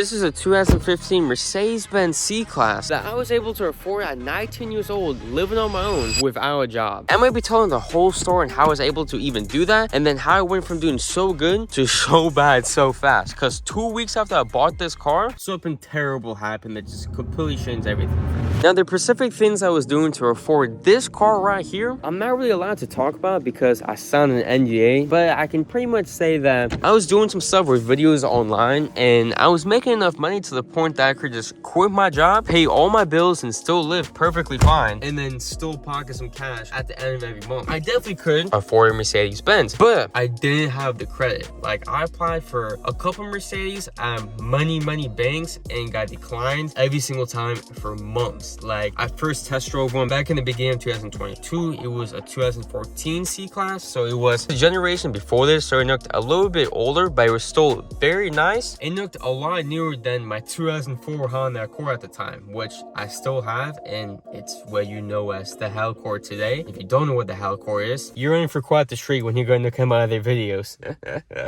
This is a 2015 Mercedes Benz C-Class that I was able to afford at 19 years old, living on my own without a job. I might be telling the whole story and how I was able to even do that, and then how I went from doing so good to so bad so fast. Because 2 weeks after I bought this car, something terrible happened that just completely changed everything. Now, the specific things I was doing to afford this car right here, I'm not really allowed to talk about because I signed an NDA, but I can pretty much say that I was doing some stuff with videos online, and I was making enough money to the point that I could just quit my job, pay all my bills, and still live perfectly fine, and then still pocket some cash at the end of every month. I definitely could afford a Mercedes Benz, but I didn't have the credit. Like, I applied for a couple Mercedes at money banks and got declined every single time for months. Like, I first test drove one back in the beginning of 2022. It was a 2014 C-Class, so it was the generation before this, so it looked a little bit older, but it was still very nice. It looked a lot newer than my 2004 Honda Accord at the time, which I still have, and it's what you know as the Hellcore today. If you don't know what the Hellcore is, you're in for quite the treat when you're going to come out of their videos.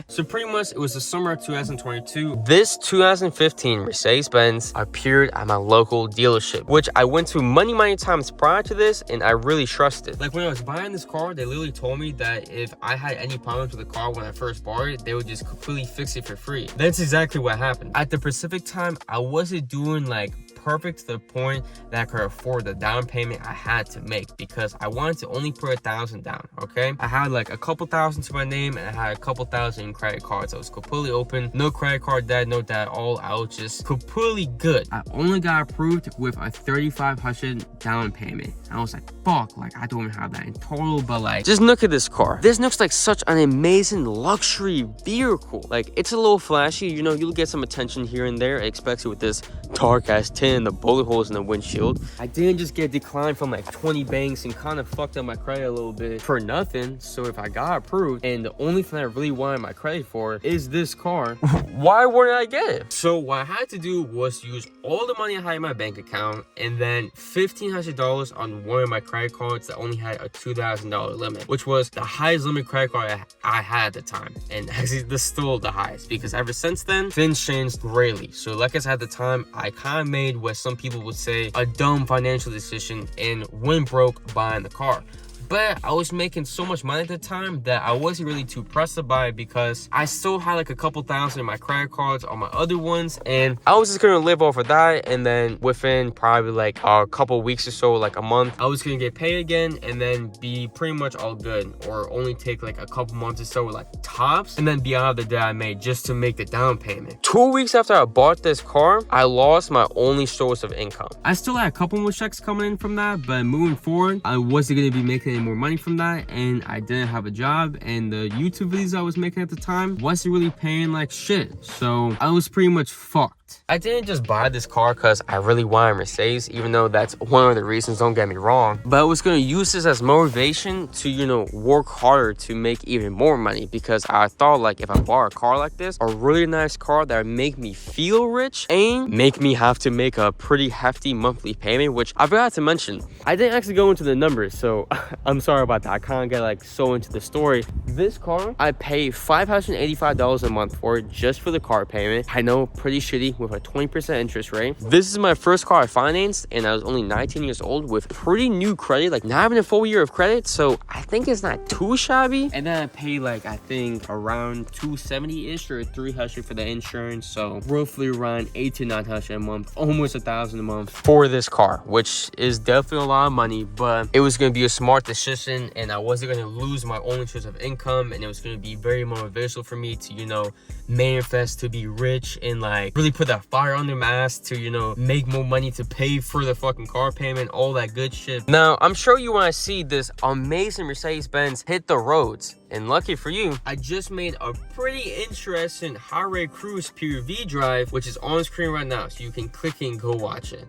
So pretty much, it was the summer of 2022. This 2015 Mercedes-Benz appeared at my local dealership, which I went to many times prior to this, and I really trusted. Like, when I was buying this car, they literally told me that if I had any problems with the car when I first bought it, they would just completely fix it for free. That's exactly what happened. At the specific time, I wasn't doing like perfect to the point that I could afford the down payment I had to make, because I wanted to only put $1,000 down. Okay, I had like a couple thousand to my name, and I had a couple thousand in credit cards. I was completely open, no credit card debt, no debt at all. I was just completely good. I only got approved with a $3,500 down payment. I was like, fuck, like I don't even have that in total. But like, just look at this car. This looks like such an amazing luxury vehicle. Like, it's a little flashy, you know, you'll get some attention here and there, especially with this dark ass tin, the bullet holes in the windshield. I didn't just get declined from like 20 banks and kind of fucked up my credit a little bit for nothing. So if I got approved, and the only thing I really wanted my credit for is this car, why wouldn't I get it? So what I had to do was use all the money I had in my bank account, and then $1,500 on one of my credit cards that only had a $2,000 limit, which was the highest limit credit card I had at the time. And actually, this is still the highest, because ever since then, things changed greatly. So like I said, at the time, I kind of made what some people would say a dumb financial decision and went broke buying the car. But I was making so much money at the time that I wasn't really too pressed to buy it, because I still had like a couple thousand in my credit cards on my other ones, and I was just gonna live off of that. And then within probably like a couple weeks or so, like a month, I was gonna get paid again and then be pretty much all good, or only take like a couple months or so, like tops, and then be out of the debt I made just to make the down payment. 2 weeks after I bought this car, I lost my only source of income. I still had a couple more checks coming in from that, but moving forward, I wasn't gonna be making any more money from that, and I didn't have a job, and the YouTube videos I was making at the time wasn't really paying like shit, so I was pretty much fucked. I didn't just buy this car because I really wanted a Mercedes, even though that's one of the reasons, don't get me wrong, but I was going to use this as motivation to, you know, work harder to make even more money, because I thought, like, if I bought a car like this, a really nice car that would make me feel rich and make me have to make a pretty hefty monthly payment, which I forgot to mention. I didn't actually go into the numbers, so I'm sorry about that. I kind of get like so into the story. This car, I pay $585 a month for it, just for the car payment. I know, pretty shitty, with a 20% interest rate. This is my first car I financed, and I was only 19 years old with pretty new credit, like not having a full year of credit, so I think it's not too shabby. And then I paid like, I think around $270-ish or $300 for the insurance, so roughly around $800 to $900 a month, almost $1,000 a month for this car, which is definitely a lot of money, but it was going to be a smart decision, and I wasn't going to lose my only source of income, and it was going to be very motivational for me to, you know, manifest to be rich and like really put that fire under my ass to, you know, make more money to pay for the fucking car payment, all that good shit. Now, I'm sure you want to see this amazing Mercedes Benz hit the roads, and lucky for you, I just made a pretty interesting highway cruise POV drive, which is on screen right now, so you can click and go watch it.